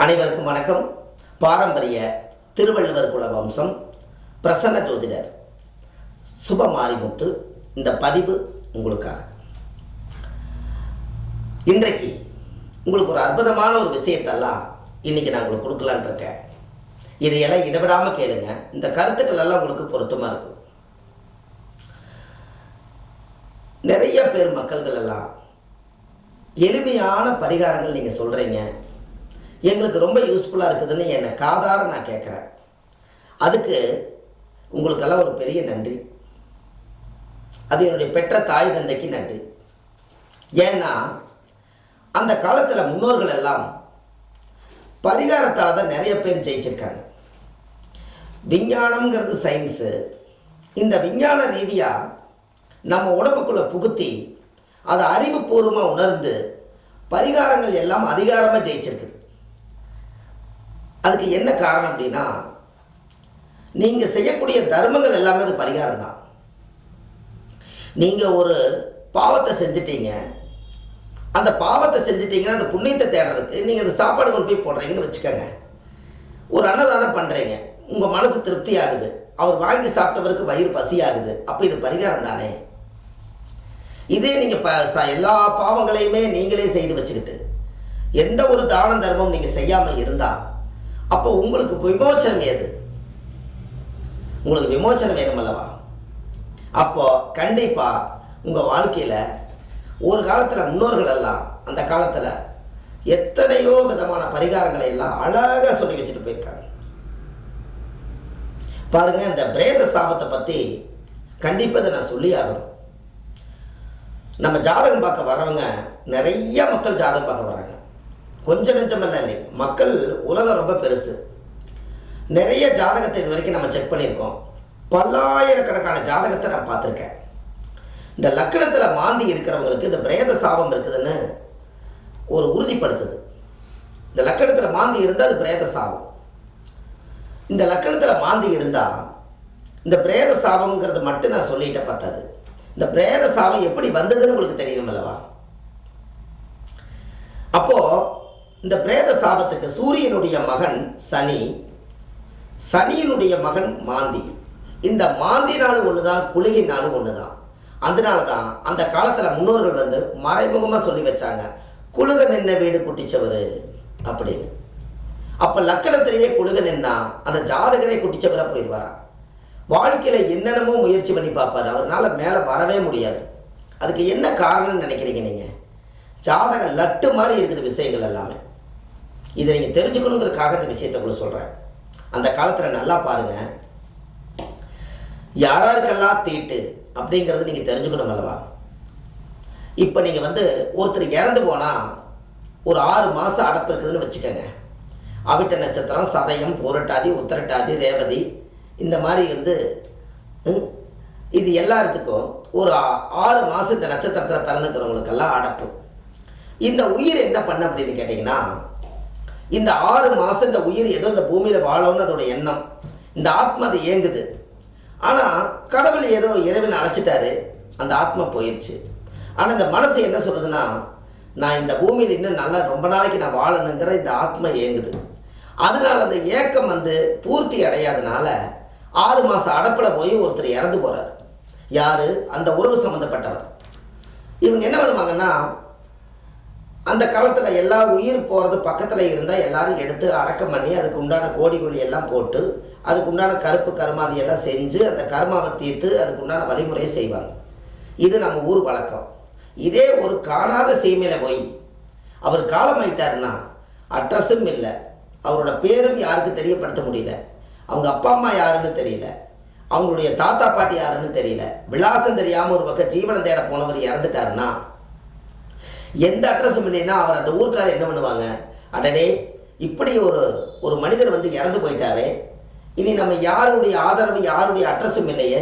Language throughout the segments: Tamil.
அனைவருக்கும் வணக்கம். பாரம்பரிய திருவள்ளுவர் குல வம்சம் பிரசன்ன ஜோதிடர் சுபமாரிமுத்து இந்த பதிவு உங்களுக்காக. இன்றைக்கு உங்களுக்கு ஒரு அற்புதமான ஒரு விஷயத்தெல்லாம் இன்றைக்கி நான் உங்களுக்கு கொடுக்கலான் இருக்கேன். இதையெல்லாம் இடைவிடாமல் கேளுங்க. இந்த கருத்துக்கள் எல்லாம் உங்களுக்கு பொருத்தமாக இருக்கும். நிறைய பேர் மக்கள்கள் எல்லாம் எளிமையான பரிகாரங்கள் நீங்கள் சொல்கிறீங்க, எங்களுக்கு ரொம்ப யூஸ்ஃபுல்லாக இருக்குதுன்னு என்னை காதார நான் கேட்குறேன். அதுக்கு உங்களுக்கெல்லாம் ஒரு பெரிய நன்றி. அது என்னுடைய பெற்ற தாய் தந்தைக்கு நன்றி. ஏன்னா அந்த காலத்தில் முன்னோர்கள் எல்லாம் பரிகாரத்தால் தான் நிறைய பேர் ஜெயிச்சிருக்காங்க. விஞ்ஞானம்ங்கிறது சயின்ஸு. இந்த விஞ்ஞான ரீதியாக நம்ம உடம்புக்குள்ளே புகுத்தி அதை அறிவுபூர்வமாக உணர்ந்து பரிகாரங்கள் எல்லாம் அதிகாரமாக ஜெயிச்சிருக்குது. அதுக்கு என்ன காரணம் அப்படின்னா, நீங்கள் செய்யக்கூடிய தர்மங்கள் எல்லாமே அது பரிகாரம் தான். நீங்கள் ஒரு பாவத்தை செஞ்சிட்டீங்க, அந்த பாவத்தை செஞ்சிட்டிங்கன்னா அந்த புண்ணியத்தை தேடுறதுக்கு நீங்கள் அந்த சாப்பாடு கொண்டு போய் போடுறீங்கன்னு வச்சுக்கோங்க. ஒரு அன்னதானம் பண்ணுறீங்க, உங்கள் மனசு திருப்தி ஆகுது, அவர் வாங்கி சாப்பிட்டவருக்கு வயிறு பசி ஆகுது, அப்போ இது பரிகாரம் தானே. இதே நீங்கள் எல்லா பாவங்களையுமே நீங்களே செய்து வச்சுக்கிட்டு எந்த ஒரு தானம் தர்மம் நீங்கள் செய்யாமல் இருந்தால் அப்போ உங்களுக்கு விமோச்சனம் ஏது? உங்களுக்கு விமோச்சனம் வேணும் அல்லவா? அப்போது கண்டிப்பாக உங்கள் வாழ்க்கையில் ஒரு காலத்தில் முன்னோர்கள் எல்லாம் அந்த காலத்தில் எத்தனையோ விதமான பரிகாரங்களை எல்லாம் அழகாக சொல்லி வச்சுட்டு போயிருக்காங்க. பாருங்கள், இந்த பிரேத சாபத்தை பற்றி கண்டிப்பாக நான் சொல்லி ஆகணும். நம்ம ஜாதகம் பார்க்க வர்றவங்க நிறைய மக்கள் ஜாதகம் பார்க்க வர்றாங்க. கொஞ்சம் நெஞ்சமெல்லாம் இல்லை, மக்கள் உலகம் ரொம்ப பெருசு. நிறைய ஜாதகத்தை இது வரைக்கும் நம்ம செக் பண்ணியிருக்கோம். பல்லாயிரக்கணக்கான ஜாதகத்தை நான் பார்த்துருக்கேன். இந்த லக்கணத்தில் மாந்தி இருக்கிறவங்களுக்கு இந்த பிரேத சாபம் இருக்குதுன்னு ஒரு உறுதிப்படுத்துது. இந்த லக்கணத்தில் மாந்தி இருந்தால் அது பிரேத சாபம். இந்த லக்கணத்தில் மாந்தி இருந்தால் இந்த பிரேத சாபம்ங்கிறது மட்டும் நான் சொல்லிட்ட பத்தாது. இந்த பிரேத சாபம் எப்படி வந்ததுன்னு உங்களுக்கு தெரியணும் அல்லவா? அப்போது இந்த பிரேத சாபத்துக்கு சூரியனுடைய மகன் சனி, சனியினுடைய மகன் மாந்தி. இந்த மாந்தினாலும் ஒன்று தான், குளிகினாலும் ஒன்று தான். அதனால தான் அந்த காலத்தில் முன்னோர்கள் மறைமுகமாக சொல்லி வச்சாங்க, குழுக நின்ன வீடு குட்டிச்சவர் அப்படின்னு. அப்போ லக்கணத்திலேயே குழுக நின்னா அந்த ஜாதகரை குட்டிச்சவராக போயிடுவாரா. வாழ்க்கையில் என்னென்னமோ முயற்சி பண்ணி பார்ப்பார், அவரால் மேலே வரவே முடியாது. அதுக்கு என்ன காரணம்னு நினைக்கிறீங்க நீங்கள்? ஜாதகம் லட்டு மாதிரி இருக்குது விஷயங்கள் எல்லாமே. இதை நீங்கள் தெரிஞ்சுக்கணுங்கிறதுக்காக இந்த விஷயத்தை கூட சொல்கிறேன். அந்த காலத்தில் நல்லா பாருங்கள், யாராருக்கெல்லாம் தீட்டு அப்படிங்கிறது நீங்கள் தெரிஞ்சுக்கணும் அல்லவா? இப்போ நீங்கள் ஒருத்தர் இறந்து போனால் ஒரு 6 மாதம் அடப்பு இருக்குதுன்னு வச்சுக்கோங்க. அவிட்ட நட்சத்திரம், சதயம், புரட்டாதி, உத்திரட்டாதி, ரேவதி, இந்த மாதிரி இது எல்லாத்துக்கும் ஒரு 6 மாதம் இந்த நட்சத்திரத்தில் பிறந்துக்கிறவங்களுக்கெல்லாம் அடப்பு. இந்த உயிர் என்ன பண்ண அப்படின்னு கேட்டிங்கன்னா, இந்த 6 மாதம் இந்த உயிர் ஏதோ இந்த பூமியில் வாழணும்னு அதோட எண்ணம், இந்த ஆத்மா அது இயங்குது. ஆனால் கடவுள் ஏதோ இறைவனை அழைச்சிட்டாரு, அந்த ஆத்மா போயிடுச்சு. ஆனால் இந்த மனசு என்ன சொல்லுதுன்னா, நான் இந்த பூமியில் இன்னும் நல்லா ரொம்ப நாளைக்கு நான் வாழணுங்கிற இந்த ஆத்மா இயங்குது. அதனால் அந்த ஏக்கம் பூர்த்தி அடையாதனால 6 மாதம் அடப்பில் போய் ஒருத்தர் இறந்து போகிறார். யார்? அந்த உறவு சம்மந்தப்பட்டவர். இவங்க என்ன பண்ணுவாங்கன்னா, அந்த காலத்தில் எல்லா உயிர் போகிறது பக்கத்தில் இருந்தால் எல்லாரும் எடுத்து அடக்கம் பண்ணி அதுக்கு உண்டான கோடி எல்லாம் போட்டு அதுக்கு உண்டான கருப்பு கருமாதி எல்லாம் செஞ்சு அந்த கர்மாவை தீர்த்து அதுக்கு உண்டான வழிமுறையை செய்வாங்க. இது நம்ம ஊர் வழக்கம். இதே ஒரு காணாத சீமையில் போய் அவர் காலமாயிட்டாருன்னா அட்ரஸும் இல்லை, அவரோட பேரும் யாருக்கு தெரியப்படுத்த முடியல, அவங்க அப்பா அம்மா யாருன்னு தெரியல, அவங்களுடைய தாத்தா பாட்டி யாருன்னு தெரியல, விலாசம் தெரியாமல் ஒரு பக்கம் ஜீவனம் தேட போனவர் இறந்துட்டாருன்னா, எந்த அட்ரஸும் இல்லைன்னா அவர் அந்த ஊருக்காரர் என்ன பண்ணுவாங்க, அடடே இப்படி ஒரு மனிதர் இறந்து போயிட்டாரே, இனி நம்ம யாருடைய ஆதரவு யாருடைய அட்ரஸும் இல்லையே,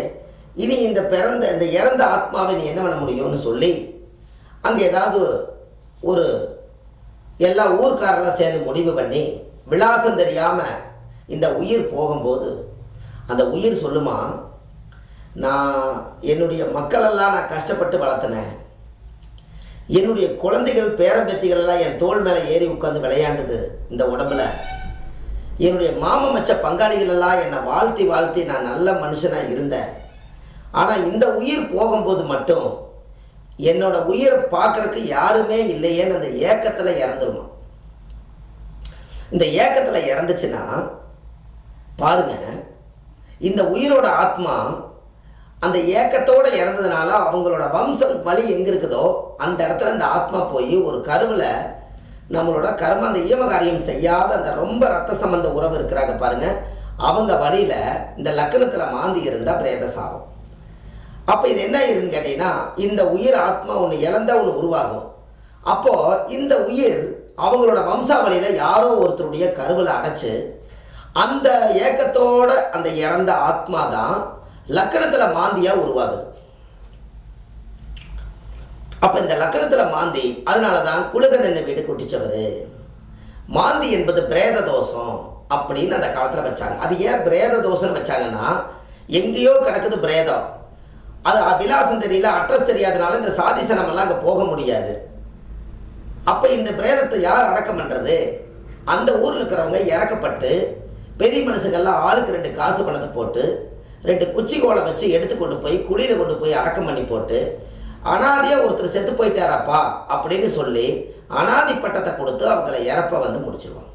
இனி இந்த இறந்த ஆத்மாவை நீ என்ன பண்ண முடியும்னு சொல்லி அங்கே ஏதாவது ஒரு எல்லா ஊர்க்காரெல்லாம் சேர்ந்து முடிவு பண்ணி விலாசம் தெரியாமல் இந்த உயிர் போகும்போது அந்த உயிர் சொல்லுமா, நான் என்னுடைய மக்களெல்லாம் நான் கஷ்டப்பட்டு வளர்த்தினேன், என்னுடைய குழந்தைகள் பேரம்பேத்திகள் எல்லாம் என் தோள் மேலே ஏறி உட்காந்து விளையாண்டுது இந்த உடம்புல. என்னுடைய மாம மச்ச பங்காளிகள் எல்லாம் என்னை வாழ்த்தி வாழ்த்தி நான் நல்ல மனுஷனாக இருந்தேன். ஆனால் இந்த உயிர் போகும்போது மட்டும் என்னோட உயிரை பார்க்குறக்கு யாருமே இல்லையேன்னு அந்த ஏக்கத்தில் இறந்துருமா. இந்த ஏக்கத்தில் இறந்துச்சுன்னா பாருங்க, இந்த உயிரோட ஆத்மா அந்த ஏக்கத்தோடு இறந்ததுனால அவங்களோட வம்சம் வழி எங்கே இருக்குதோ அந்த இடத்துல இந்த ஆத்மா போய் ஒரு கருவில் நம்மளோட கர்ம அந்த ஈமகாரியம் செய்யாத அந்த ரொம்ப ரத்த சம்பந்த உறவு இருக்கிறாங்க பாருங்கள், அவங்க வழியில் இந்த லக்கணத்தில் மாந்தி இருந்தால் பிரேத சாபம். அப்போ இது என்ன ஆயிருன்னு கேட்டிங்கன்னா, இந்த உயிர் ஆத்மா ஒன்று இழந்தால் ஒன்று உருவாகும். அப்போது இந்த உயிர் அவங்களோட வம்சாவளியில் யாரோ ஒருத்தருடைய கருவில் அடைச்சி அந்த ஏக்கத்தோட அந்த இறந்த ஆத்மா தான் லக்கணத்தில் மாந்தியாக உருவாகுது. அப்போ இந்த லக்கணத்தில் மாந்தி, அதனால தான் குலகன் என்ன வீடு குட்டிச்சவர். மாந்தி என்பது பிரேத தோஷம் அப்படின்னு அந்த காலத்தில் வச்சாங்க. அது ஏன் பிரேத தோஷம்னு வச்சாங்கன்னா, எங்கேயோ கிடக்குது பிரேதம், அது விலாசம் தெரியல, அட்ரஸ் தெரியாதனால இந்த சாதிசனமெல்லாம் அங்கே போக முடியாது. அப்போ இந்த பிரேதத்தை யார் அடக்கம் பண்ணுறது? அந்த ஊரில் இருக்கிறவங்க இறக்கப்பட்டு பெரிய மனுஷங்கள்லாம் ஆளுக்கு 2 காசு பணத்தை போட்டு 2 குச்சி கோலை வச்சு எடுத்து கொண்டு போய் குழியில் கொண்டு போய் அடக்கம் பண்ணி போட்டு, அனாதியாக ஒருத்தர் செத்து போயிட்டாராப்பா அப்படின்னு சொல்லி அனாதி பட்டத்தை கொடுத்து அவங்கள இறப்ப வந்து முடிச்சிருவாங்க.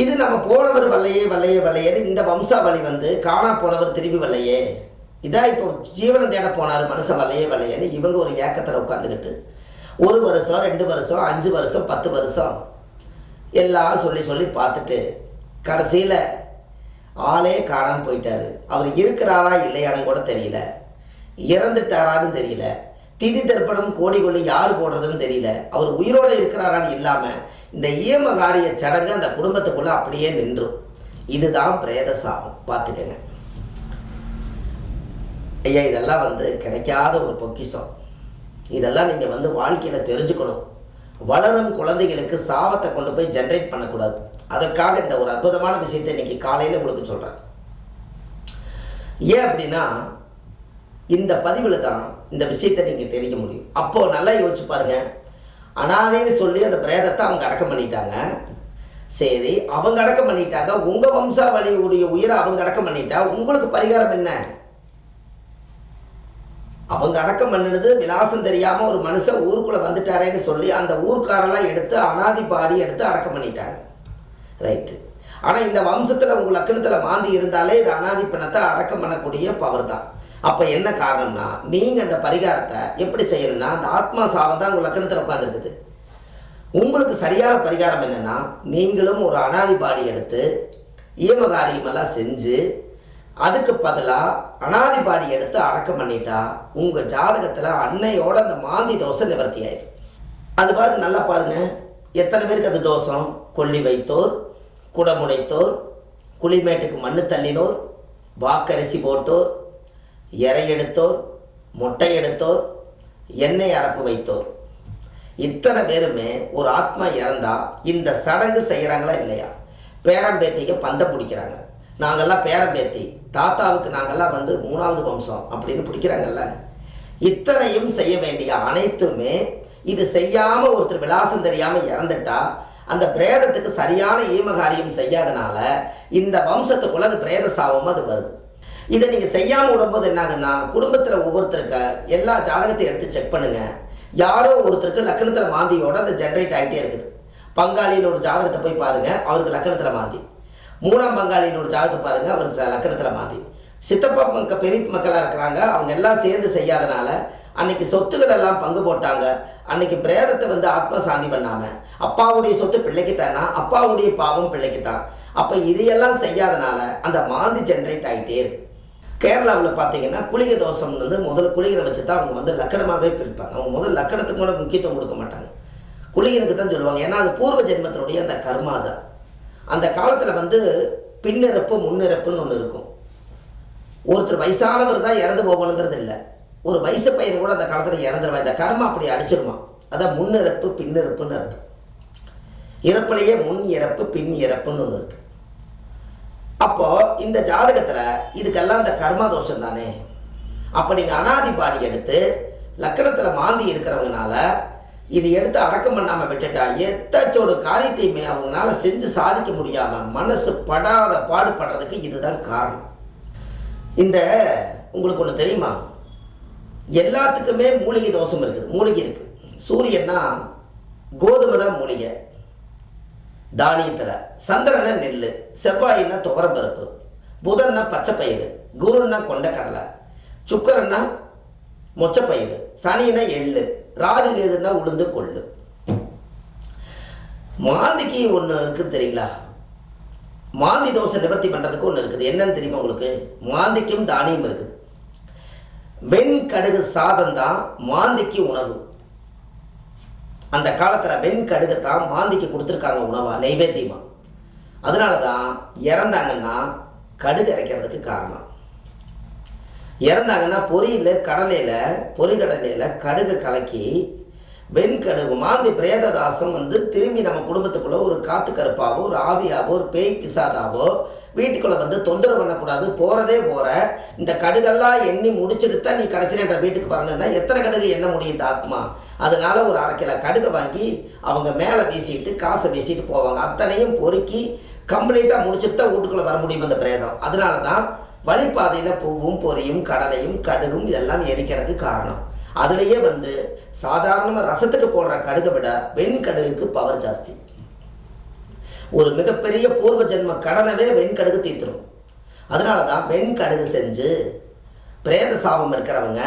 இது நம்ம போனவர் வல்லையே வல்லையே வல்லையேன்னு இந்த வம்சாவளி வந்து காணா போனவர் திரும்பி வல்லையே, இதான் இப்போ ஜீவனம் தேட போனார் மனுஷன் வல்லையே வல்லையேன்னு இவங்க ஒரு ஏக்கத்தில் உட்காந்துக்கிட்டு 1 வருஷம் 2 வருஷம் 5 வருஷம் 10 வருஷம் எல்லாம் சொல்லி சொல்லி பார்த்துட்டு கடைசியில் ஆளே காணாமல் போயிட்டார். அவர் இருக்கிறாரா இல்லையானு கூட தெரியல, இறந்துட்டாரான்னு தெரியல, திதி தர்ப்பணம் கோடி கொள்ளி யார் போடுறதுன்னு தெரியல, அவர் உயிரோடு இருக்கிறாரான்னு இல்லாமல் இந்த ஈமகாரிய சடங்கு அந்த குடும்பத்துக்குள்ளே அப்படியே நின்றும். இதுதான் பிரேத சாபம். பார்த்துக்கங்க ஐயா, இதெல்லாம் வந்து கிடைக்காத ஒரு பொக்கிஷம். இதெல்லாம் நீங்கள் வந்து வாழ்க்கையில் தெரிஞ்சுக்கணும். வளரும் குழந்தைகளுக்கு சாபத்தை கொண்டு போய் ஜென்ரேட் பண்ணக்கூடாது. அதற்காக இந்த ஒரு அற்புதமான விஷயத்தை இன்றைக்கி காலையில் உங்களுக்கு சொல்கிறேன். ஏன் அப்படின்னா, இந்த பதிவில் தான் இந்த விஷயத்தை நீங்கள் தெரிவிக்க முடியும். அப்போது நல்லா யோசிச்சு பாருங்கள், அனாதைன்னு சொல்லி அந்த பிரேதத்தை அவங்க அடக்கம் பண்ணிட்டாங்க. சரி, அவங்க அடக்கம் பண்ணிட்டாங்க, உங்கள் வம்சாவளியுடைய உயிரை அவங்க அடக்கம் பண்ணிட்டா உங்களுக்கு பரிகாரம் என்ன? அவங்க அடக்கம் பண்ணினது விலாசம் தெரியாமல் ஒரு மனுஷன் ஊருக்குள்ளே வந்துட்டாரேன்னு சொல்லி அந்த ஊர்க்காரெல்லாம் எடுத்து அனாதி பாடி எடுத்து அடக்கம் பண்ணிட்டாங்க. ரைட்டு. ஆனால் இந்த வம்சத்தில் உங்கள் லக்கணத்தில் மாந்தி இருந்தாலே இது அனாதி பிணத்தை அடக்கம் பண்ணக்கூடிய பவர் தான். அப்போ என்ன காரணம்னா, நீங்கள் அந்த பரிகாரத்தை எப்படி செய்யணும்னா, அந்த ஆத்மா சாபம் தான் உங்கள் லக்கணத்தில் உட்காந்துருக்குது. உங்களுக்கு சரியான பரிகாரம் என்னென்னா, நீங்களும் ஒரு அனாதி பாடி எடுத்து ஈமகாரியமெல்லாம் செஞ்சு அதுக்கு பதிலாக அனாதி பாடி எடுத்து அடக்கம் பண்ணிட்டா உங்கள் ஜாதகத்தில் அன்னையோட அந்த மாந்தி தோஷம் நிவர்த்தி ஆயிடும். அது பாருங்க, நல்லா பாருங்கள், எத்தனை பேருக்கு அது தோஷம்? கொல்லி வைத்தோர், குடமுடைத்தோர், குளிமேட்டுக்கு மண்ணு தள்ளினோர், வாக்கரிசி போட்டோர், இறை எடுத்தோர், முட்டை எடுத்தோர், எண்ணெய் அரப்பு வைத்தோர், இத்தனை பேருமே ஒரு ஆத்மா இறந்தா இந்த சடங்கு செய்கிறாங்களா இல்லையா? பேரம்பேத்திக்கு பந்தம் பிடிக்கிறாங்க. நாங்கள்லாம் பேரம்பேத்தி, தாத்தாவுக்கு நாங்கள்லாம் வந்து 3வது வம்சம் அப்படின்னு பிடிக்கிறாங்கல்ல. இத்தனையும் செய்ய வேண்டிய அனைத்துமே இது செய்யாமல் ஒருத்தர் விலாசம் தெரியாமல் இறந்துட்டா அந்த பிரேதத்துக்கு சரியான ஈமகாரியம் செய்யாதனால இந்த வம்சத்துக்குள்ள அது பிரேத சாபம் அது வருது. இதை நீங்கள் செய்யாமல் விடும்போது என்னாகுன்னா, குடும்பத்தில் ஒவ்வொருத்தருக்கு எல்லா ஜாதகத்தையும் எடுத்து செக் பண்ணுங்கள். யாரோ ஒருத்தருக்கு லக்கணத்தில் மாந்தியோட அந்த ஜென்ரேட் ஆகிட்டே இருக்குது. பங்காளியினோட ஜாதகத்தை போய் பாருங்கள், அவருக்கு லக்கணத்தில் மாந்தி. 3ஆம் பங்காளியினோட ஜாதகத்தை பாருங்கள், அவருக்கு லக்கணத்தில் மாந்தி. சித்தப்பா பெரிய மக்களாக இருக்கிறாங்க, அவங்க எல்லாம் சேர்ந்து செய்யாதனால அன்னைக்கு சொத்துக்கள் எல்லாம் பங்கு போட்டாங்க. அன்னைக்கு பிரேதத்தை வந்து ஆத்மா சாந்தி பண்ணாமல் அப்பாவுடைய சொத்து பிள்ளைக்கு தானா, அப்பாவுடைய பாவம் பிள்ளைக்கு தான். அப்போ இதையெல்லாம் செய்யாதனால அந்த மாந்தி ஜென்ரேட் ஆகிட்டே இருக்குது. கேரளாவில் பார்த்தீங்கன்னா குளிகை தோஷம் வந்து முதல்ல குளிகனை வச்சு தான் அவங்க வந்து லக்கணமாகவே பிரிப்பாங்க. அவங்க முதல் லக்கணத்துக்கு கூட முக்கியத்துவம் கொடுக்க மாட்டாங்க, குளிகனுக்கு தான் சொல்லுவாங்க. ஏன்னா அது பூர்வ ஜென்மத்தினுடைய அந்த கர்மா தான். அந்த காலத்தில் வந்து பின்னிறப்பு முன்னிறப்புன்னு ஒன்று இருக்கும். ஒருத்தர் வயசானவர் தான் இறந்து போகணுங்கிறது இல்லை, ஒரு வயசு பையன் கூட அந்த காலத்தில் இறந்துருவான். இந்த கர்மா அப்படி அடிச்சிருமா. அதான் முன்னிறப்பு பின்னிறப்புன்னு அர்த்தம். இறப்புலேயே முன் இறப்பு பின் இறப்புன்னு ஒன்று இருக்குது. அப்போது இந்த ஜாதகத்தில் இதுக்கெல்லாம் இந்த கர்மா தோஷம் தானே. அப்போ நீங்கள் அனாதி பாடி எடுத்து லக்கணத்தில் மாந்தி இருக்கிறவங்கனால இது எடுத்து அடக்கம் பண்ணாமல் விட்டுட்டா எத்தாச்சோட காரியத்தையுமே அவங்களால செஞ்சு சாதிக்க முடியாமல் மனசு படாத பாடுபடுறதுக்கு இதுதான் காரணம். இந்த உங்களுக்கு ஒன்று தெரியுமா, எல்லாத்துக்குமே மூலிகை தோஷம் இருக்குது. மூலிகை இருக்குது. சூரியன்னா கோதுமை தான் மூலிகை தானியத்தில், சந்திரனை நெல், செவ்வாயின்னா துவரம்பருப்பு, புதன்னா பச்சைப்பயிறு, குருன்னா கொண்டக்கடலை, சுக்கரன்னா மொச்சப்பயிறு, சனின்னா எள்ளு, ராகு கேதுன்னா உளுந்து கொள்ளு. மாந்திக்கு ஒன்று இருக்குது தெரியுங்களா? மாந்தி தோசை நிவர்த்தி பண்ணுறதுக்கு ஒன்று இருக்குது. என்னன்னு தெரியுமா உங்களுக்கு? மாந்திக்கும் தானியம் இருக்குது. வெண்கடுகு சாதம் தான் மாந்திக்கு உணவு. அந்த காலத்தில் வெண்கடுகு தான் மாந்திக்கு கொடுத்துருக்காங்க உணவாக, நைவேத்தியமாக. அதனால தான் இறந்தாங்கன்னா கடுகு அரைக்கிறதுக்கு காரணம். இறந்தாங்கன்னா பொறிகடலையில் கடுகு கலக்கி வெண்கடுகு மாந்தி பிரேததாசம் திரும்பி நம்ம குடும்பத்துக்குள்ளே ஒரு காத்து கருப்பாவோ ஒரு ஆவியாவோ ஒரு பேய் பிசாதாவோ வீட்டுக்குள்ளே தொந்தரவு பண்ணக்கூடாது. போகிறதே போகிற இந்த கடுகெல்லாம் எண்ணி முடிச்சுட்டு தான் நீ கடைசியில் என்ற வீட்டுக்கு வரணுன்னா எத்தனை கடுகு எண்ண முடியும் இந்த ஆத்மா? அதனால ஒரு 1/2 கிலோ கடுகை வாங்கி அவங்க மேலே வீசிட்டு காசை வீசிட்டு போவாங்க. அத்தனையும் பொறுக்கி கம்ப்ளீட்டாக முடிச்சுட்டு தான் வீட்டுக்குள்ளே வர முடியும் அந்த பிரேதம். அதனால தான் வழிப்பாதையில் பூவும் பொரியும் கடலையும் கடுகும் இதெல்லாம் எரிக்கிறதுக்கு காரணம். அதுலேயே சாதாரணமாக ரசத்துக்கு போடுற கடுகை விட வெண்கடுகுக்கு பவர் ஜாஸ்தி. ஒரு மிகப்பெரிய பூர்வ ஜென்ம கடனவே வெண்கடுகு தீர்த்துரும். அதனால தான் வெண்கடுகு செஞ்சு பிரேத சாபம் இருக்கிறவங்க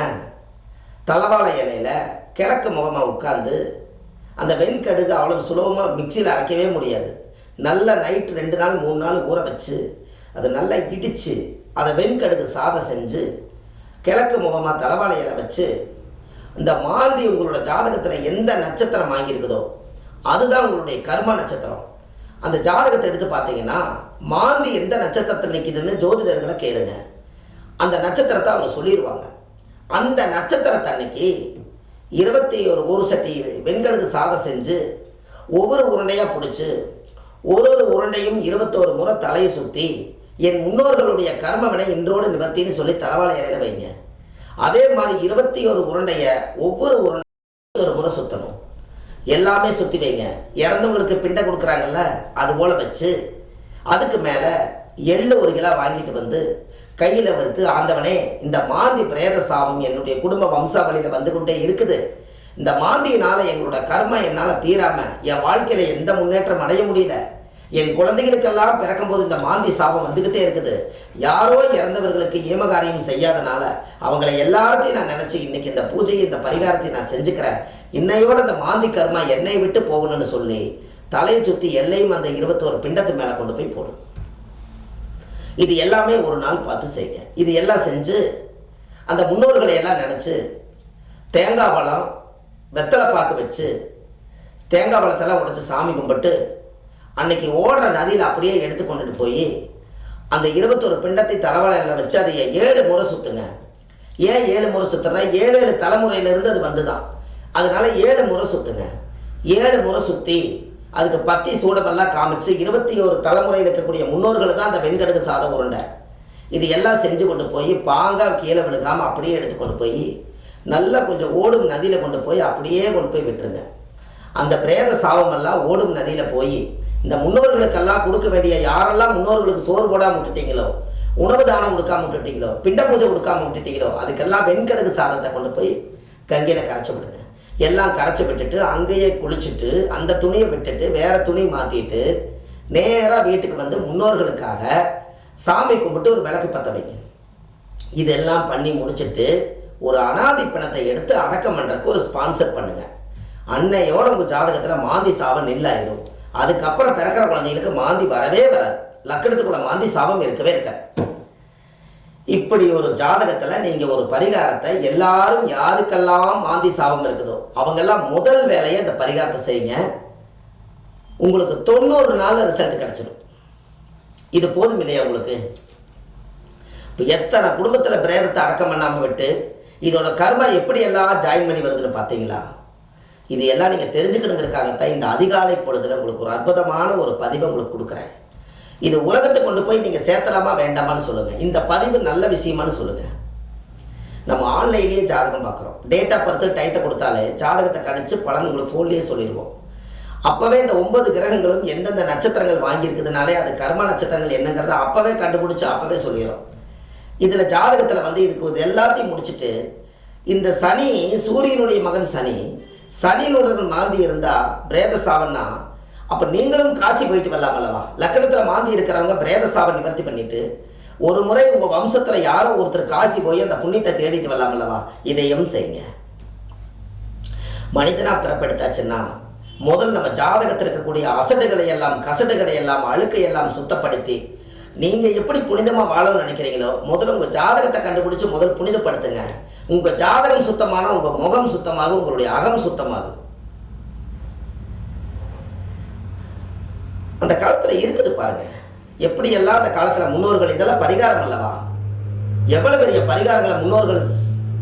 தலவாழை இலையில் கிழக்கு முகமாக உட்காந்து அந்த வெண்கடுகு அவ்வளோ சுலபமாக மிக்சியில் அரைக்கவே முடியாது. நல்லா நைட்டு 2 நாள் 3 நாள் ஊற வச்சு அதை நல்லா இடித்து அதை வெண்கடுகு சாதம் செஞ்சு கிழக்கு முகமாக தலவாழை இலை வச்சு இந்த மாந்தி உங்களோட ஜாதகத்தில் எந்த நட்சத்திரம் வாங்கியிருக்குதோ அதுதான் உங்களுடைய கர்ம நட்சத்திரம். அந்த ஜாதகத்தை எடுத்து பார்த்தீங்கன்னா மாந்தி எந்த நட்சத்திரத்தில் நிற்கிதுன்னு ஜோதிடர்களை கேளுங்க. அந்த நட்சத்திரத்தை அவங்க சொல்லிடுவாங்க. அந்த நட்சத்திரத்தை அன்னைக்கு 21 சட்டி வெண்கடுகு சாதம் செஞ்சு ஒவ்வொரு உருண்டையாக பிடிச்சி ஒரு உருண்டையும் 21 முறை தலையை சுற்றி என் முன்னோர்களுடைய கர்மவினை இன்றோடு நிவர்த்தின்னு சொல்லி தலவாழை இலையில் வைங்க. அதே மாதிரி 21 உருண்டையை ஒவ்வொரு உருண்டை ஒரு முறை சுற்றணும். எல்லாமே சுற்றி வைங்க. இறந்தவங்களுக்கு பிண்டை கொடுக்குறாங்கல்ல அதுபோல் வச்சு அதுக்கு மேலே எள்ளு 1 கிலோ வாங்கிட்டு கையில் எடுத்து, ஆண்டவனே இந்த மாந்தி பிரேத சாபம் என்னுடைய குடும்ப வம்சாவளியில் வந்து கொண்டே இருக்குது. இந்த மாந்தியினால் எங்களோட கர்மம் என்னால் தீராமல் என் வாழ்க்கையில் எந்த முன்னேற்றம் அடைய முடியல. என் குழந்தைகளுக்கெல்லாம் பிறக்கும்போது இந்த மாந்தி சாபம் வந்துக்கிட்டே இருக்குது. யாரோ இறந்தவர்களுக்கு ஈமகாரியம் செய்யாதனால அவங்கள எல்லாத்தையும் நான் நினச்சி இன்றைக்கி இந்த பூஜையை இந்த பரிகாரத்தை நான் செஞ்சுக்கிறேன். இன்னையோடு இந்த மாந்தி கர்மா என்னை விட்டு போகணும்னு சொல்லி தலையை சுற்றி எல்லையும் அந்த 21 பிண்டத்து மேலே கொண்டு போய் போடும். இது எல்லாமே ஒரு நாள் பார்த்து செய்யுங்க. இது எல்லாம் செஞ்சு அந்த முன்னோர்களை எல்லாம் நினச்சி தேங்காய் பழம் வெத்தலை பாக்கு வச்சு தேங்காய் பழத்தெல்லாம் உடைச்சி சாமி கும்பிட்டு அன்னைக்கு ஓடுற நதியில் அப்படியே எடுத்து கொண்டுட்டு போய் அந்த 21 பிண்டத்தை தலவாழையில் வச்சு அதை 7 முறை சுற்றுங்க. ஏன் 7 முறை சுற்றுனா 7 தலைமுறையிலேருந்து அது வந்துதான். அதனால 7 முறை சுற்றுங்க. 7 முறை சுற்றி அதுக்கு பத்தி சூடமெல்லாம் காமிச்சு 21 தலைமுறையில் இருக்கக்கூடிய முன்னோர்கள் தான் அந்த வெண்கடுகு சாதம் உருண்டை. இது எல்லாம் செஞ்சு கொண்டு போய் பாங்காக கீழே விழுகாமல் அப்படியே எடுத்து கொண்டு போய் நல்லா கொஞ்சம் ஓடும் நதியில் கொண்டு போய் அப்படியே கொண்டு போய் விட்டுருங்க. அந்த பிரேத சாபமெல்லாம் ஓடும் நதியில் போய் இந்த முன்னோர்களுக்கெல்லாம் கொடுக்க வேண்டிய யாரெல்லாம் முன்னோர்களுக்கு சோறு போடாமல் விட்டுட்டீங்களோ, உணவு தானம் கொடுக்காம விட்டுட்டீங்களோ, பிண்ட பூஜை கொடுக்காம விட்டுட்டீங்களோ அதுக்கெல்லாம் வெண்கடுகு சாதத்தை கொண்டு போய் கங்கையில் கரைச்சி விடுங்க. எல்லாம் கரைச்சி விட்டுட்டு அங்கேயே குளிச்சுட்டு அந்த துணியை விட்டுட்டு வேறு துணி மாற்றிட்டு நேராக வீட்டுக்கு முன்னோர்களுக்காக சாமி கும்பிட்டு ஒரு விளக்கு பற்ற வைங்க. இதெல்லாம் பண்ணி முடிச்சுட்டு ஒரு அனாதை பிணத்தை எடுத்து அடக்கம் பண்ணுறதுக்கு ஒரு ஸ்பான்சர் பண்ணுங்கள். அன்னையோட உங்கள் ஜாதகத்தில் மாந்தி சாபம் நில்லாயிரும். அதுக்கப்புறம் பிறக்கிற குழந்தைங்களுக்கு மாந்தி வரவே வராது. லக்கணத்துக்குள்ள மாந்தி சாபம் இருக்கவே இருக்காது. இப்படி ஒரு ஜாதகத்தில் நீங்கள் ஒரு பரிகாரத்தை எல்லாரும் யாருக்கெல்லாம் மாந்தி சாபம் இருக்குதோ அவங்கெல்லாம் முதல் வேலையை இந்த பரிகாரத்தை செய்யுங்க. உங்களுக்கு 90 நாளில் ரிசல்ட் கிடச்சிடும். இது போதும் இல்லையா உங்களுக்கு? இப்போ எத்தனை குடும்பத்தில் பிரேதத்தை அடக்கம் பண்ணாமல் விட்டு இதோட கர்மா எப்படி எல்லாம் ஜாயின் பண்ணி வருதுன்னு பார்த்தீங்களா? இது எல்லாம் நீங்கள் தெரிஞ்சுக்கணுங்கிறதுக்காகத்தான் இந்த அதிகாலை பொழுதுல உங்களுக்கு ஒரு அற்புதமான ஒரு பதிவை உங்களுக்கு கொடுக்குறேன். இது உலகத்தை கொண்டு போய் நீங்கள் சேர்த்தலாமா வேண்டாமான்னு சொல்லுங்கள். இந்த பதிவு நல்ல விஷயமானு சொல்லுங்கள். நம்ம ஆன்லைன்லேயே ஜாதகம் பார்க்குறோம். டேட் ஆஃப் பர்த் டயத்தை கொடுத்தாலே ஜாதகத்தை கணிச்சு பலன் உங்களுக்கு ஃபோன்லேயே சொல்லிடுவோம். அப்போவே இந்த 9 கிரகங்களும் எந்தெந்த நட்சத்திரங்கள் வாங்கியிருக்குதுனாலே அது கர்ம நட்சத்திரங்கள் என்னங்கிறத அப்போவே கண்டுபிடிச்சி அப்போவே சொல்லிடுறோம். இதில் ஜாதகத்தில் வந்து இதுக்கு இது எல்லாத்தையும் முடிச்சுட்டு இந்த சனி சூரியனுடைய மகன் சனியினுடைய மாந்தி இருந்தால் பிரேத சாவன்னா அப்போ நீங்களும் காசி போயிட்டு வரலாம் அல்லவா? லக்கணத்தில் மாந்தி இருக்கிறவங்க பிரேத சாவை நிவர்த்தி பண்ணிட்டு ஒரு முறை உங்கள் வம்சத்தில் யாரோ ஒருத்தர் காசி போய் அந்த புண்ணியத்தை தேடிட்டு வரலாம் அல்லவா? இதையும் செய்யுங்க. மனிதனாக பிறப்பெடுத்தாச்சுன்னா முதல் நம்ம ஜாதகத்தில் இருக்கக்கூடிய அசடுகளை எல்லாம் கசடுகளை எல்லாம் அழுக்கை எல்லாம் சுத்தப்படுத்தி நீங்கள் எப்படி புனிதமாக வாழணும்னு நினைக்கிறீங்களோ முதல்ல உங்கள் ஜாதகத்தை கண்டுபிடிச்சி முதல் புனிதப்படுத்துங்க. உங்கள் ஜாதகம் சுத்தமான உங்கள் முகம் சுத்தமாகும், உங்களுடைய அகம் சுத்தமாகும். அந்த காலத்தில் இருக்குது பாருங்க, எப்படியெல்லாம் அந்த காலத்தில் முன்னோர்கள் இதெல்லாம் பரிகாரம் அல்லவா? எவ்வளோ பெரிய பரிகாரங்களை முன்னோர்கள்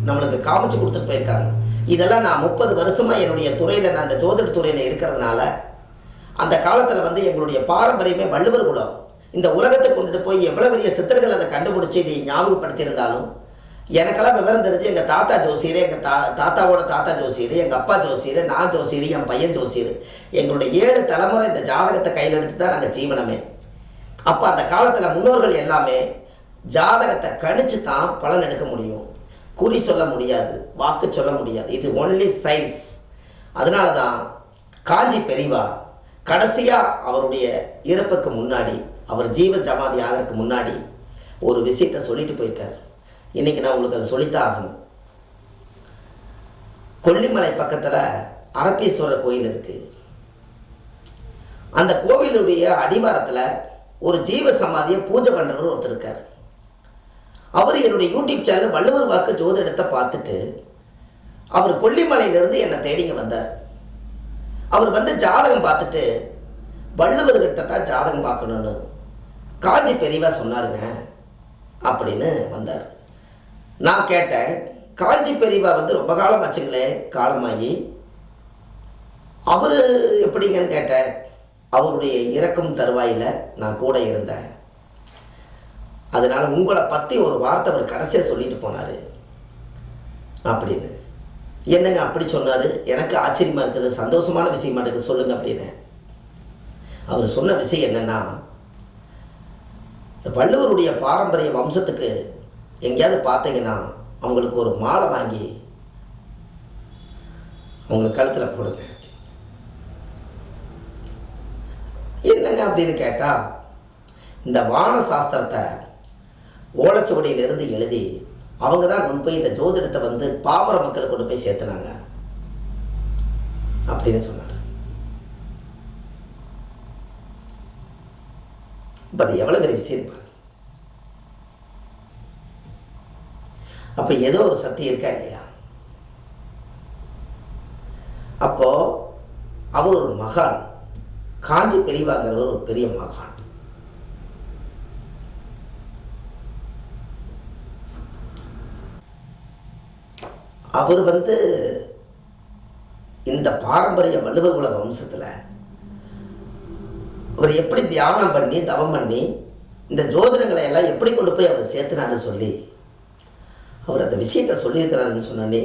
நம்மளுக்கு காமிச்சு கொடுத்துட்டு போயிருக்காங்க. இதெல்லாம் நான் 30 வருஷமாக என்னுடைய துறையில் நான் அந்த ஜோதிட துறையில் இருக்கிறதுனால அந்த காலத்தில் வந்து எங்களுடைய பாரம்பரியமே வள்ளுவர் குலம். இந்த உலகத்தை கொண்டுட்டு போய் எவ்வளோ பெரிய சித்தர்கள் அதை கண்டுபிடிச்சி இதை ஞாபகப்படுத்தியிருந்தாலும் எனக்கெல்லாம் விவரம் தெரிஞ்சு எங்கள் தாத்தா ஜோசியர், எங்கள் தாத்தாவோட தாத்தா ஜோசியர், எங்கள் அப்பா ஜோசியர், நான் ஜோசியர், என் பையன் ஜோசியர், எங்களுடைய 7 தலைமுறை இந்த ஜாதகத்தை கையில் எடுத்து தான் நாங்கள் ஜீவனமே. அப்போ அந்த காலத்தில் முன்னோர்கள் எல்லாமே ஜாதகத்தை கணிச்சு தான் பலன் எடுக்க முடியும். குறி சொல்ல முடியாது, வாக்கு சொல்ல முடியாது. இது ஒன்லி சயின்ஸ். அதனால தான் காஞ்சி பெரியவா கடைசியாக அவருடைய இறப்புக்கு முன்னாடி, அவர் ஜீவ சமாதி ஆகிறதுக்கு முன்னாடி ஒரு விஷயத்தை சொல்லிட்டு போயிருக்கார். இன்றைக்கி நான் உங்களுக்கு அதை சொல்லித்தான் ஆகணும். கொல்லிமலை பக்கத்தில் அரப்பீஸ்வரர் கோயில் இருக்குது. அந்த கோவிலுடைய அடிவாரத்தில் ஒரு ஜீவ சமாதியை பூஜை பண்ணுறவர் ஒருத்தர் இருக்கார். அவர் என்னுடைய யூடியூப் சேனல் வள்ளுவர் வாக்கு ஜோதிடத்தை பார்த்துட்டு அவர் கொல்லிமலையிலேருந்து என்னை தேடிங்க வந்தார். அவர் வந்து ஜாதகம் பார்த்துட்டு வள்ளுவர்கிட்ட தான் ஜாதகம் பார்க்கணுன்னு காஞ்சி பெரியவா சொன்னாருங்க அப்படின்னு வந்தார். நான் கேட்டேன், காஞ்சி பெரியவா வந்து ரொம்ப காலம் ஆச்சுங்களே காலமாகி, அவர் எப்படிங்கன்னு கேட்டேன். அவருடைய இறக்கும் தருவாயில் நான் கூட இருந்தேன். அதனால் உங்களை பற்றி ஒரு வார்த்தை அவர் கடைசியாக சொல்லிட்டு போனார் அப்படின்னு. என்னங்க அப்படி சொன்னார்? எனக்கு ஆச்சரியமாக இருக்குது, சந்தோஷமான விஷயமா இருக்குது, சொல்லுங்கள் அப்படின்னு. அவர் சொன்ன விஷயம் என்னென்னா, இந்த வள்ளுவருடைய பாரம்பரிய வம்சத்துக்கு எங்கேயாவது பார்த்தீங்கன்னா அவங்களுக்கு ஒரு மாலை வாங்கி அவங்களுக்கு கழுத்தில் போடுங்க. என்னங்க அப்படின்னு கேட்டால், இந்த வான சாஸ்திரத்தை ஓலைச்சுவடியிலிருந்து எழுதி அவங்க தான் கொண்டு போய் இந்த ஜோதிடத்தை வந்து பாமர மக்களை கொண்டு போய் சேர்த்துனாங்க அப்படின்னு சொன்னார். இப்போ அது எவ்வளோ பெரிய விஷயம் பாரு. அப்போ ஏதோ ஒரு சக்தி இருக்கா இல்லையா? அப்போ அவர் ஒரு மகான், காஞ்சி பெரியவாங்கிறவர் ஒரு பெரிய மகான். அவர் வந்து இந்த பாரம்பரிய வள்ளுவர் குல வம்சத்தில் அவர் எப்படி தியானம் பண்ணி தவம் பண்ணி இந்த ஜோதிடங்களை எல்லாம் எப்படி கொண்டு போய் அவர் சேர்த்துனாரு சொல்லி அவர் அந்த விஷயத்தை சொல்லியிருக்கிறாருன்னு சொன்னோன்னே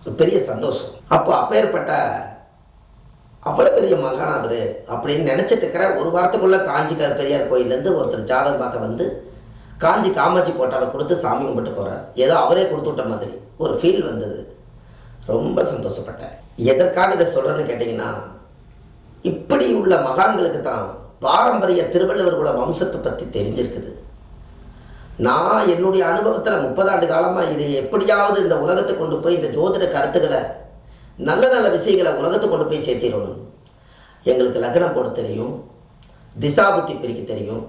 ஒரு பெரிய சந்தோஷம். அப்போ அப்பேற்பட்ட அவ்வளோ பெரிய மகான் அவர் அப்படின்னு நினச்சிட்டு இருக்கிற ஒரு வாரத்துக்குள்ளே காஞ்சிக்கார் பெரியார் கோயிலேருந்து ஒருத்தர் ஜாதகம் பார்க்க வந்து காஞ்சி காமாட்சி போட்டாவை கொடுத்து சாமி கும்பிட்டு போகிறார். ஏதோ அவரே கொடுத்து விட்ட மாதிரி ஒரு ஃபீல் வந்தது. ரொம்ப சந்தோஷப்பட்டேன். எதற்காக இதை சொல்கிறேன்னு கேட்டிங்கன்னா, இப்படி உள்ள மகான்களுக்கு தான் பாரம்பரிய திருவள்ளுவர் குல வம்சத்தை பற்றி தெரிஞ்சிருக்குது. நான் என்னுடைய அனுபவத்தில் 30 ஆண்டு காலமாக இது எப்படியாவது இந்த உலகத்தை கொண்டு போய் இந்த ஜோதிட கருத்துக்களை நல்ல நல்ல விஷயங்களை உலகத்தை கொண்டு போய் சேர்த்திடணும். எங்களுக்கு லக்னம் போட தெரியும், திசாபுத்தி பிரிக்க தெரியும்,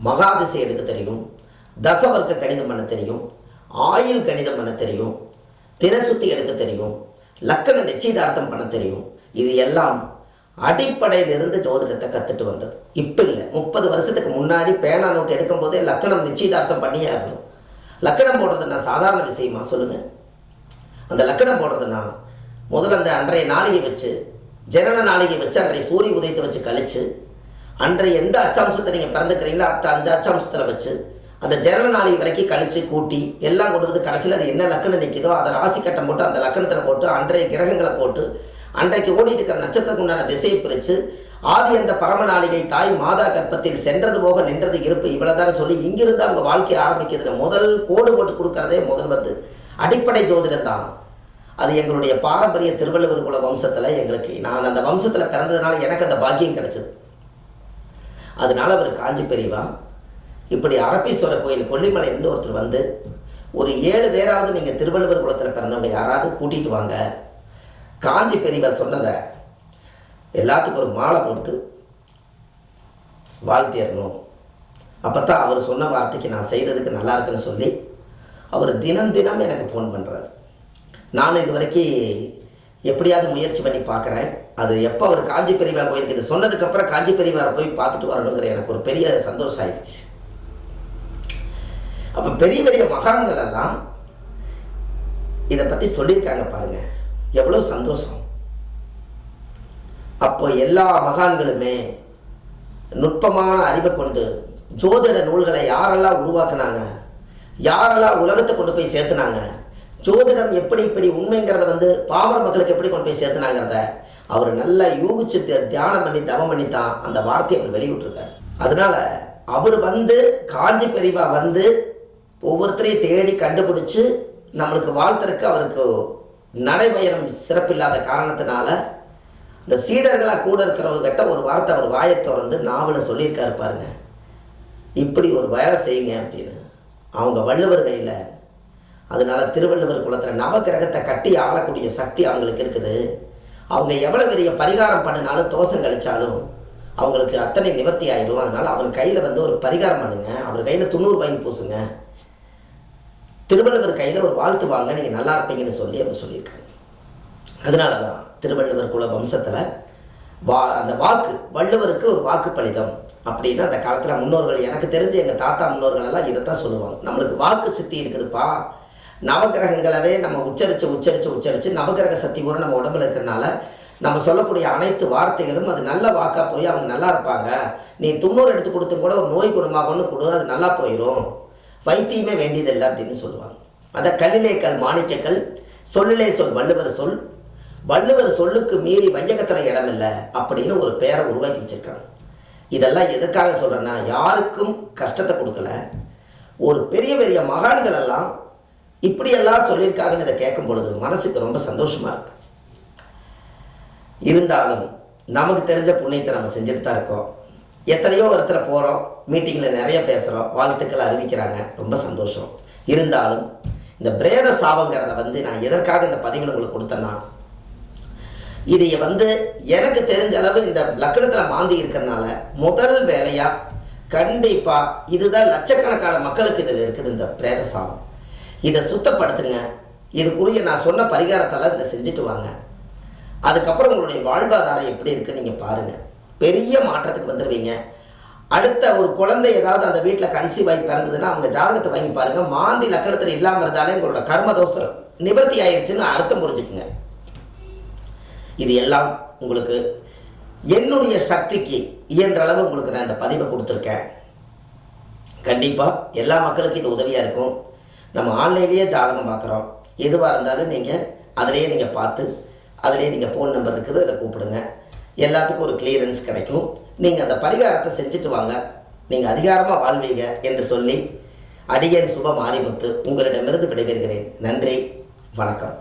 மகாதிசை எடுக்க தெரியும், தசவர்க்க கணிதம் பண்ண தெரியும், ஆயுள் கணிதம் பண்ண தெரியும், தினசுத்தி எடுக்க தெரியும், லக்கண நிச்சயதார்த்தம் பண்ண தெரியும். இது எல்லாம் அடிப்படையிலிருந்து ஜோதிடத்தை கற்றுட்டு வந்தது. இப்போ இல்லை, 30 வருஷத்துக்கு முன்னாடி பேனா நோட்டு எடுக்கும் போதே லக்கணம் நிச்சயதார்த்தம் பண்ணியே ஆகணும். லக்கணம் போடுறதுன்னா சாதாரண விஷயமா சொல்லுங்கள்? அந்த லக்கணம் போடுறதுன்னா முதல்ல அந்த அன்றைய நாளிகை வச்சு, ஜனன நாளிகை வச்சு, அன்றைய சூரிய உதயத்தை வச்சு கழித்து, அன்றைய எந்த அச்சாம்சத்தை நீங்கள் பிறந்துக்கிறீங்களோ அந்த அச்சாம்சத்தில் வச்சு அந்த ஜனன நாளை வரைக்கும் கழித்து கூட்டி எல்லாம் கொண்டு வந்து கடைசியில் அது என்ன லக்கணம் நிற்கிதோ அதை ராசி கட்டம் போட்டு அந்த லக்கணத்தில் போட்டு அன்றைய கிரகங்களை போட்டு அன்றைக்கு ஓடிட்டு இருக்கிற நட்சத்திரத்துக்கு உண்டான திசையை பிரித்து ஆதி அந்த பரமநாளிகை தாய் மாதா கற்பத்தில் சென்றது போக நின்றது இருப்பு இவ்வளோதானே சொல்லி இங்கிருந்து அவங்க வாழ்க்கையை ஆரம்பிக்கிறதுல முதல் கோடு போட்டு கொடுக்கறதே முதல் வந்து அடிப்படை ஜோதிடம் தான். அது எங்களுடைய பாரம்பரிய திருவள்ளுவர் குல வம்சத்தில் எங்களுக்கு நான் அந்த வம்சத்தில் பிறந்ததுனால எனக்கு அந்த பாக்கியம் கிடைச்சது. அதனால் அவர் காஞ்சி பெரியவா இப்படி அரப்பீஸ்வரர் கோயில் கொல்லிமலையிலேருந்து ஒருத்தர் வந்து ஒரு 7 பேராவது நீங்கள் திருவள்ளுவர் குலத்தில் பிறந்தவங்க யாராவது கூட்டிகிட்டு வாங்க, காஞ்சி பெரியவா சொன்னதை எல்லாத்துக்கும் ஒரு மாலை போட்டு வாழ்த்திடணும், அப்போ தான் அவர் சொன்ன வார்த்தைக்கு நான் செய்ததுக்கு நல்லா இருக்குன்னு சொல்லி அவர் தினம் தினம் எனக்கு ஃபோன் பண்ணுறாரு. நான் இது வரைக்கும் எப்படியாவது முயற்சி பண்ணி பார்க்குறேன். அது எப்போ அவர் காஞ்சி பெரியவா கோயிலுக்கு இது சொன்னதுக்கப்புறம் காஞ்சி பெரியவாரை போய் பார்த்துட்டு வரணுங்கிற எனக்கு ஒரு பெரிய சந்தோஷம் ஆயிடுச்சு. அப்போ பெரிய பெரிய மகான்கள் எல்லாம் இதை பற்றி சொல்லியிருக்காங்க பாருங்கள், எவ்வளோ சந்தோஷம். அப்போ எல்லா மகான்களுமே நுட்பமான அறிவை கொண்டு ஜோதிட நூல்களை யாரெல்லாம் உருவாக்குனாங்க, யாரெல்லாம் உலகத்தை கொண்டு போய் சேர்த்துனாங்க, ஜோதிடம் எப்படி இப்படி உண்மைங்கிறத வந்து பாமர மக்களுக்கு எப்படி கொண்டு போய் சேர்த்துனாங்கிறத அவர் நல்லா யூகிச்சு தியானம் பண்ணி தவம் பண்ணி தான் அந்த வார்த்தையை அவர் வெளியிட்டிருக்கார். அதனால அவர் வந்து காஞ்சி பெரியவா வந்து ஒவ்வொருத்தரையும் தேடி கண்டுபிடிச்சி நம்மளுக்கு வாழ்த்துறதுக்கு அவருக்கு நடைபயணம் சிறப்பில்லாத காரணத்தினால இந்த சீடர்களாக கூட இருக்கிறவங்ககிட்ட ஒரு வார்த்தை அவர் வாயை திறந்து நாவலில் சொல்லியிருக்காரு பாருங்க, இப்படி ஒரு வேலை செய்யுங்க அப்படின்னு. அவங்க வள்ளுவர் கையில், அதனால திருவள்ளுவர் குலத்தில் நவகிரகத்தை கட்டி ஆளக்கூடிய சக்தி அவங்களுக்கு இருக்குது. அவங்க எவ்வளோ பெரிய பரிகாரம் பண்ணினாலும் தோஷம் கழிச்சாலும் அவங்களுக்கு அத்தனை நிவர்த்தி ஆயிரும். அதனால் அவன் கையில் வந்து ஒரு பரிகாரம் பண்ணுங்க, அவர் கையில் 90 வாங்கி பூசுங்க, திருவள்ளுவர் கையில் ஒரு வாழ்த்து வாங்க, நீங்கள் நல்லா இருப்பீங்கன்னு சொல்லி அவர் சொல்லியிருக்காங்க. அதனால தான் திருவள்ளுவர் குல வம்சத்தில் அந்த வாக்கு வள்ளுவருக்கு ஒரு வாக்கு பலிதம் அப்படின்னு அந்த காலத்தில் முன்னோர்கள், எனக்கு தெரிஞ்சு எங்கள் தாத்தா முன்னோர்கள் எல்லாம் இதைத்தான் சொல்லுவாங்க, நம்மளுக்கு வாக்கு சித்தி இருக்குதுப்பா, நவகிரகங்களவே நம்ம உச்சரித்து நவகிரக சக்தி கூட நம்ம உடம்புல இருக்கிறனால நம்ம சொல்லக்கூடிய அனைத்து வார்த்தைகளும் அது நல்ல வாக்காக போய் அவங்க நல்லா இருப்பாங்க. நீ 90 எடுத்து கொடுத்தும் கூட ஒரு நோய் குணமாகன்னு கொடு, அது நல்லா போயிடும், வைத்தியமே வேண்டியதில்லை அப்படின்னு சொல்லுவாங்க. அதை கல்லிலே கல் மாணிக்கக்கல், சொல்லிலே சொல் வள்ளுவர் சொல், வள்ளுவர் சொல்லுக்கு மீறி வையகத்தில் இடமில்லை அப்படின்னு ஒரு பேரை உருவாக்கி வச்சுருக்காங்க. இதெல்லாம் எதுக்காக சொல்கிறேன்னா, யாருக்கும் கஷ்டத்தை கொடுக்கல, ஒரு பெரிய பெரிய மகான்கள் எல்லாம் இப்படியெல்லாம் சொல்லியிருக்காங்கன்னு இதை கேட்கும் பொழுது மனசுக்கு ரொம்ப சந்தோஷமாக இருக்குது. இருந்தாலும் நமக்கு தெரிஞ்ச புண்ணியத்தை நம்ம செஞ்சுட்டு தான் இருக்கோம். எத்தனையோ இடத்துல போகிறோம், மீட்டிங்கில் நிறைய பேசுகிறோம், வாழ்த்துக்கள் அறிவிக்கிறாங்க, ரொம்ப சந்தோஷம். இருந்தாலும் இந்த பிரேத சாபங்கிறத வந்து நான் எதற்காக இந்த பதிவில் உங்களுக்கு கொடுத்தேன்னா, இதை வந்து எனக்கு தெரிஞ்ச அளவு இந்த லக்கணத்தில் மாந்தி இருக்கிறனால முதல் வேலையாக கண்டிப்பாக இதுதான் லட்சக்கணக்கான மக்களுக்கு இதில் இருக்குது இந்த பிரேத சாபம். இதை சுத்தப்படுத்துங்க, இதுக்குரிய நான் சொன்ன பரிகாரத்தெல்லாம் இதில் செஞ்சுட்டு வாங்க. அதுக்கப்புறம் உங்களுடைய வாழ்வாதாரம் எப்படி இருக்குன்னு நீங்கள் பாருங்கள், பெரிய மாற்றத்துக்கு வந்துடுவீங்க. அடுத்த ஒரு குழந்தை ஏதாவது அந்த வீட்டில் கன்சீவ் ஆகி பிறந்ததுன்னா அவங்க ஜாதகத்தை வாங்கி பாருங்கள், மாந்தி லக்கணத்தில் இல்லாமல் இருந்தாலே உங்களோட கர்மதோஷம் நிவர்த்தி ஆயிடுச்சுன்னு அர்த்தம் புரிஞ்சுக்குங்க. இது எல்லாம் உங்களுக்கு என்னுடைய சக்திக்கு இயன்ற அளவு உங்களுக்கு நான் இந்த பதிவை கொடுத்துருக்கேன். கண்டிப்பாக எல்லா மக்களுக்கும் இது உதவியாக இருக்கும். நம்ம ஆன்லைன்லேயே ஜாதகம் பார்க்குறோம், எதுவாக இருந்தாலும் நீங்கள் அதிலேயே நீங்கள் பார்த்து அதிலேயே நீங்கள் ஃபோன் நம்பர் இருக்குது, அதில் கூப்பிடுங்க, எல்லாத்துக்கும் ஒரு கிளியரன்ஸ் கிடைக்கும். நீங்கள் அந்த பரிகாரத்தை செஞ்சுட்டு வாங்க, நீங்கள் அதிகாரமாக வாழ்வீங்க என்று சொல்லி அடியேன் சுப மாரிமுத்து உங்களிடமிருந்து விடைபெறுகிறேன். நன்றி, வணக்கம்.